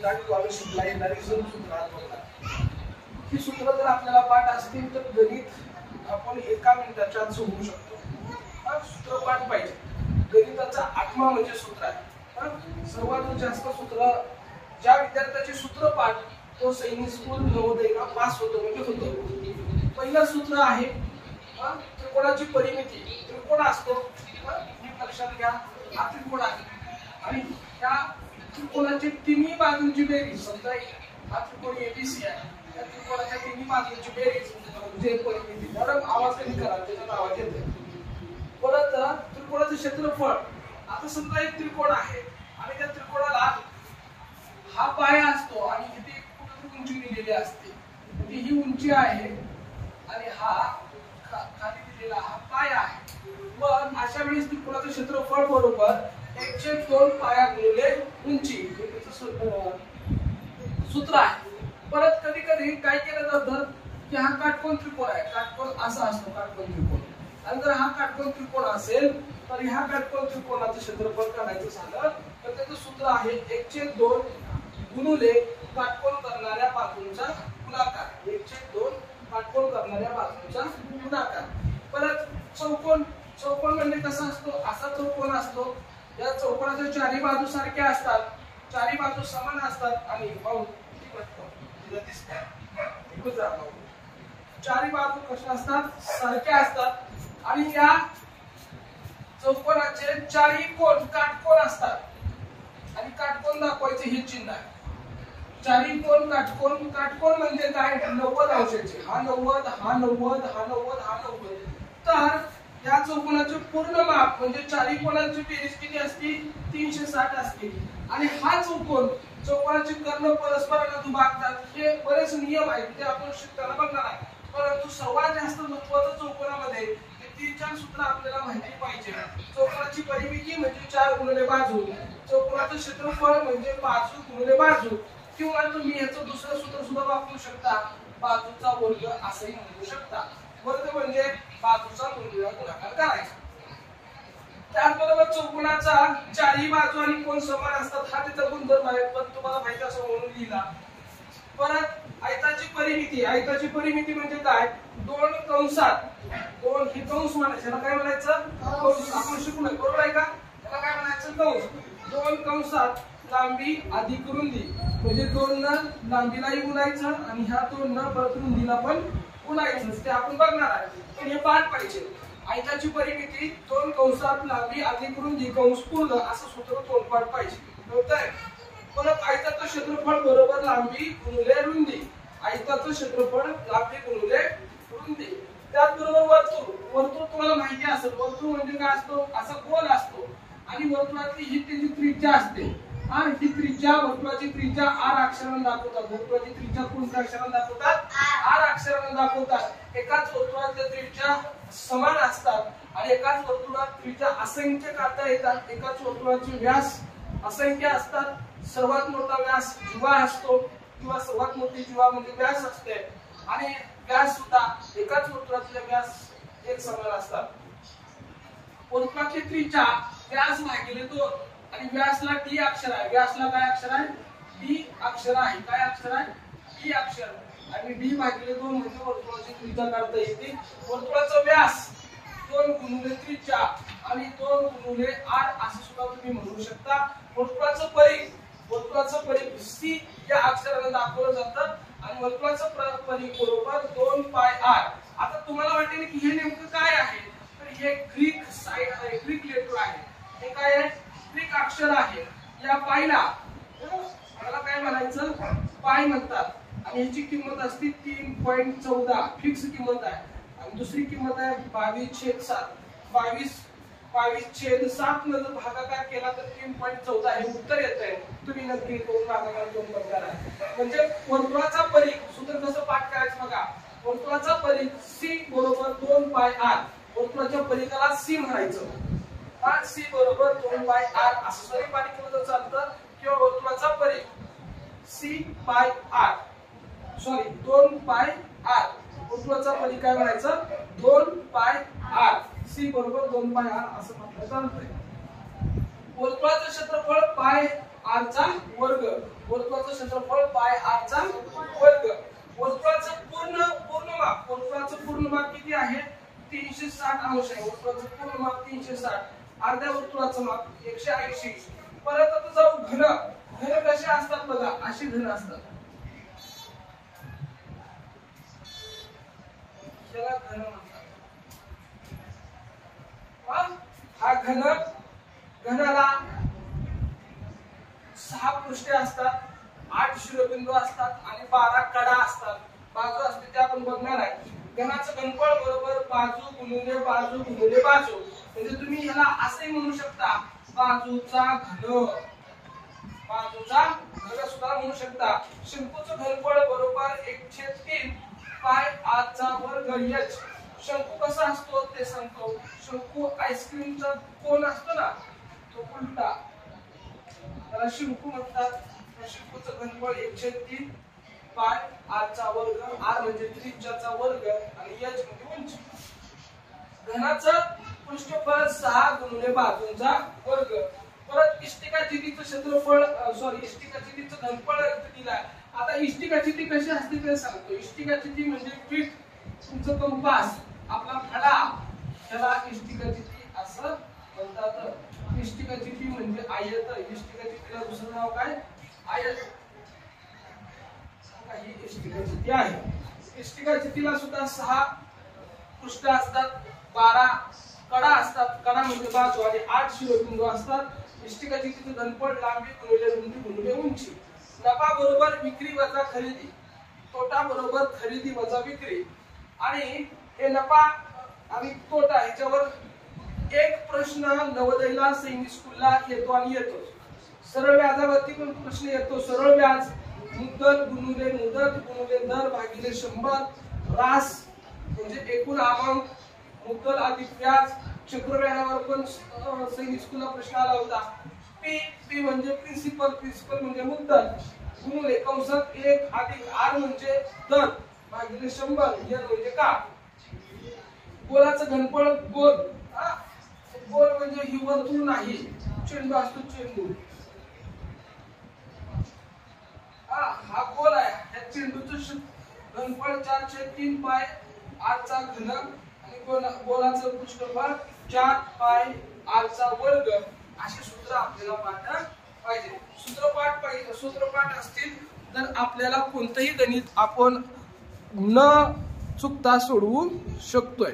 गणिताद्वारे शिकला येणारी सूत्र आहेत. ही सूत्र जर आपल्याला पाठ असतील तर गणित आपण एका मिनिटाच्या आत सोडवू शकतो. सूत्र पाठ पाहिजे. गणिताचा आत्मा म्हणजे सूत्र आहे. सर्वात जास्त सूत्र ज्या विद्यार्थ्याचे सूत्र पाठ तो सैनिक स्कूल नवोदयला पास होतो म्हणजे होतो. पहिलं सूत्र आहे त्रिकोणाची परिमिती. त्रिकोण असतो लक्षात घ्या, हा त्रिकोण आहे आणि त्या त्रिकोणाची तिन्ही बाजूंची बेरीज, समजा हा त्रिकोण एबीसी आहे, त्या त्रिकोणाच्या तिन्ही बाजूंची बेरीज म्हणजे परिमिती. मॅडम आवाज कमी करा, त्याचा आवाज येतोय. परत त्रिकोणाचं क्षेत्रफळ. आता समजा एक त्रिकोण आहे आणि त्या त्रिकोणाला हा पाय असतो आणि इथे कुठेतरी उंची दिलेली असते, ही उंची आहे आणि हा खाली दिलेला हा पाय आहे. पण अशा वेळेस त्रिकोणाचं क्षेत्रफळ बरोबर 1/2 पाया गुणिले उंची हे सूत्र आहे. परत कधी कधी काय केलं जातं की हा काटकोन त्रिकोण आहे, काटकोन असा असतो काटकोन त्रिकोण, आणि जर हा काटकोन त्रिकोण असेल तर ह्या काटकोन त्रिकोणाचं क्षेत्रफळ काढायचं झालं तर त्याचं सूत्र आहे 1/2 गुणिले काटकोन करणाऱ्या बाजूंचा गुणाकार. 1/2 काटकोन करणाऱ्या बाजूंचा गुणाकार. परत चौकोन. चौकोन म्हणजे कसा असतो, असा चौकोन असतो. या चौकोनाच्या चारी बाजू सारख्या असतात, चारी बाजू समान असतात आणि चारी बाजू कशा असतात, सारख्या असतात आणि या चौकोनाचे चारी कोन काटकोन असतात आणि काटकोन दाखवायचे हे चिन्ह आहे. चारी कोन काटकोन. काटकोन म्हणजे काय, 90 अंशाचे. हा 90, हा 90, हा 90, हा 90. तर या चौकोनाचे पूर्ण माप म्हणजे चारी कोणांची बेरीज किती असते, 360 असते. आणि हा चौकोन, चौकोनाचे कर्ण परस्परांना दुभागतात. हे बरेच नियम आहेत ते आपण शिकताना बघणार आहे. परंतु सर्वात जास्त महत्त्वाचं चौकोनामध्ये हे 3-4 सूत्र आपल्याला माहिती पाहिजे. चौकोनाची परिमिती म्हणजे 4 गुणिले बाजू. चौकोनाचं क्षेत्रफळ म्हणजे बाजू गुणिले बाजू, किंवा तुम्ही याचं दुसरं सूत्र सुद्धा वापरू शकता, बाजूचा वर्ग असंही म्हणू शकता. वर्ग म्हणजे बाजूचा वर्ग गुणाकार करायचा. त्याचबरोबर चौकोनाचा चारही बाजू आणि कोन समान असतात हा त्याचा गुणधर्म आहे, पण तुम्हाला माहिती असं म्हणून लिहिला. परत आयताची परिमिती. आयताची परिमिती म्हणजे काय, 2 कंसात, 2 ही कंस म्हणायचं, याला काय म्हणायचं, कंस. आपण शिकलोय बरोबर आहे का, याला काय म्हणायचं, कंस. 2 कंसात लांबी अधिक रुंदी म्हणजे 2 न लांबीलाही गुणायचं आणि ह्या 2 न परत रुंदीला पण गुणायचं, ते आपण बघणार आहे. पण हे पाठ पाहिजे. आयताची परिमिती 2 कंसात लांबी अधिक रुंदी कंस पूर्ण असं सूत्र तोंडपाठ पाहिजे. कळतंय. परत आयताचं क्षेत्रफळ बरोबर लांबी गुणिले रुंदी. आयताचं क्षेत्रफळ लांबी गुणिले रुंदी. त्याचबरोबर वर्तुळ. वर्तुळ तुम्हाला माहिती असेल, वर्तुळ म्हणजे काय असतो, असा गोल असतो आणि वर्तुळातली ही त्याची त्रिज्या असते. आणि ही त्रिज्या, वर्तुळाची त्रिज्या r अक्षराने दाखवतात. वर्तुळाची त्रिज्या कोणत्या अक्षराने दाखवतात, r अक्षराने दाखवतात. एकाच वर्तुळातल्या त्रिज्या समान असतात आणि एकाच वर्तुळात त्रिज्या असंख्य काढता येतात. एकाच वर्तुळाचे व्यास असंख्य असतात. सर्वात मोठा व्यास जीवा असतो किंवा सर्वात मोठी जीवा म्हणजे व्यास असते आणि व्यास सुद्धा एकाच वर्तुळातले व्यास एक समान असतात. वर्तुळाची त्रिज्या व्यास भागिले 2 आणि व्यासला डी अक्षर आहे. व्यासला काय अक्षर आहे, डी अक्षर आहे. काय अक्षर आहे, डी अक्षर. आणि डी भागिले 2 म्हणजे वर्तुळाची त्रिज्या काढता येते. वर्तुळाचा व्यास 2 गुणिले त्रिज्या आणि 2 गुणिले r असं सुद्धा तुम्ही म्हणू शकता. वर्तुळाचं परिघ, वर्तुळाचं परिघ सी या अक्षराने दाखवलं जातं आणि वर्तुळाचं परिघ बरोबर 2 पाय r. आता तुम्हाला वाटेल की हे नेमकं काय आहे, तर हे ग्रीक साइड आहे, ग्रीक लेटर आहे. हे काय आहे, ग्रीक अक्षर आहे. या पायला मला काय म्हणायचं, पाय म्हणतात आणि याची किंमत असते 3.14 फिक्स किंमत आहे. आणि दुसरी किंमत आहे 22/7. 22/7 न जर भागाकार केला तर 3.14 हे उत्तर येतंय. तुम्ही नक्की करून भागाकार करून करा. म्हणजे वर्तुळाचा परिघ सूत्र कसं पाठ करायचं बघा. वर्तुळाचा परिघ c बरोबर 2 पाय r. वर्तुळाच्या परिघाला c म्हणायचं. c बरोबर 2 पाय r असं स्वरूपाने केलं तर चालतं, किंवा वर्तुळाचा परिघ c पाय r, सॉरी 2 पाय r. वर्तुळाचा परिघ काय म्हणायचं, 2 पाय r. c बरोबर 2 पाय r असं म्हटलं चालतंय. वर्तुळाचं क्षेत्रफळ पाय आरचा वर्ग, वर्तुळाचं क्षेत्रफळ पाय आरचा वर्ग. वर्तुळाचं पूर्ण माप किती आहे? 360 अंश आहे. वर्तुळाचं पूर्ण माप 360. अर्ध्या वर्तुळाचं माप 180. परत आता जाऊ घन. घन कसे असतात बघा, अशी घन असतात. याला घन म्हणतात. हा घनाला 6 पृष्ठे असतात, 8 शिरोबिंदू असतात आणि 12 कडा असतात. बाजू असते ते आपण बघणार आहे. घनाचं घनफळ बरोबर बाजू गुणिले बाजू गुणिले बाजू. म्हणजे तुम्ही ह्याला असे म्हणू शकता, बाजूचा घन सुद्धा म्हणू शकता. शंकूचं घनफळ बरोबर 1/3 पाय आरचा वर्ग h. शंकू कसा असतो ते सांगतो. शंकू आईस्क्रीमचा कोन असतो ना, तो उलटा, त्याला शंकू म्हणतात. शंकूचं घनफळ 1/3 पाय आरचा वर्ग. आर म्हणजे त्रिज्याचा वर्ग आणि h म्हणजे उंची. घनाचं पृष्ठफळ 6 गुणिले बाजूंचा वर्ग. परत इष्टिकाचितीचं क्षेत्रफळ इष्टिकाचितीचं घनफळ दिलाय. आता इष्टिकाचिती कशी असते ते सांगतो. इष्टिकाचिती म्हणजे पीठ, तुमचं कंपास, आपला खडा, त्याला इष्टिकाचिती असं म्हणतात. इष्टिकाचिती म्हणजे आयत. इष्टिकाचितीला दुसरं नाव काय? आयत. ही इष्टिकाचिती आहे. इष्टिकाचितीला सुद्धा 6 पृष्ठ असतात, 12 कडा असतात. कडा म्हणजे बाजू आणि 8 शिरोबिंदू असतात. इष्टिकाचितीचं घनफळ लांबी गुणिले रुंदी गुणिले उंची. नफा बरोबर विक्री वजा खरेदी, तोटा बरोबर खरेदी वजा विक्री. आणि हे नफा आणि तोटा ह्याच्यावर एक प्रश्न नवोदयला सैनिक स्कूलला येतो आणि येतो. सरळ व्याजावरती पण प्रश्न येतो. सरळ व्याज मुद्दल गुणिले मुदत गुणिले दर भागिले 100. रास म्हणजे एकूण अमाउंट, मुद्दल अधिक व्याज. चक्रव्याजावर पण सैनिक स्कूलला प्रश्न आला होता. पी म्हणजे प्रिन्सिपल म्हणजे मुद्दल गुणिले कंसात 1 अधिक आर म्हणजे दर भागिले 100. एन म्हणजे का. गोलाचं घनफळ गोल. गोल म्हणजे ही वर्तुळ नाही, चेंडू असतो चेंडू. हा गोल आहे. या चेंडूचं घनफळ 4/3 पाय आरचा घन आणि गोलाचं पृष्ठफळ 4 पाय आरचा वर्ग. असे सूत्र आपल्याला पाठ पाहिजे. सूत्रपाठ असतील तर आपल्याला कोणतंही गणित आपण न चुकता सोडवू शकतोय.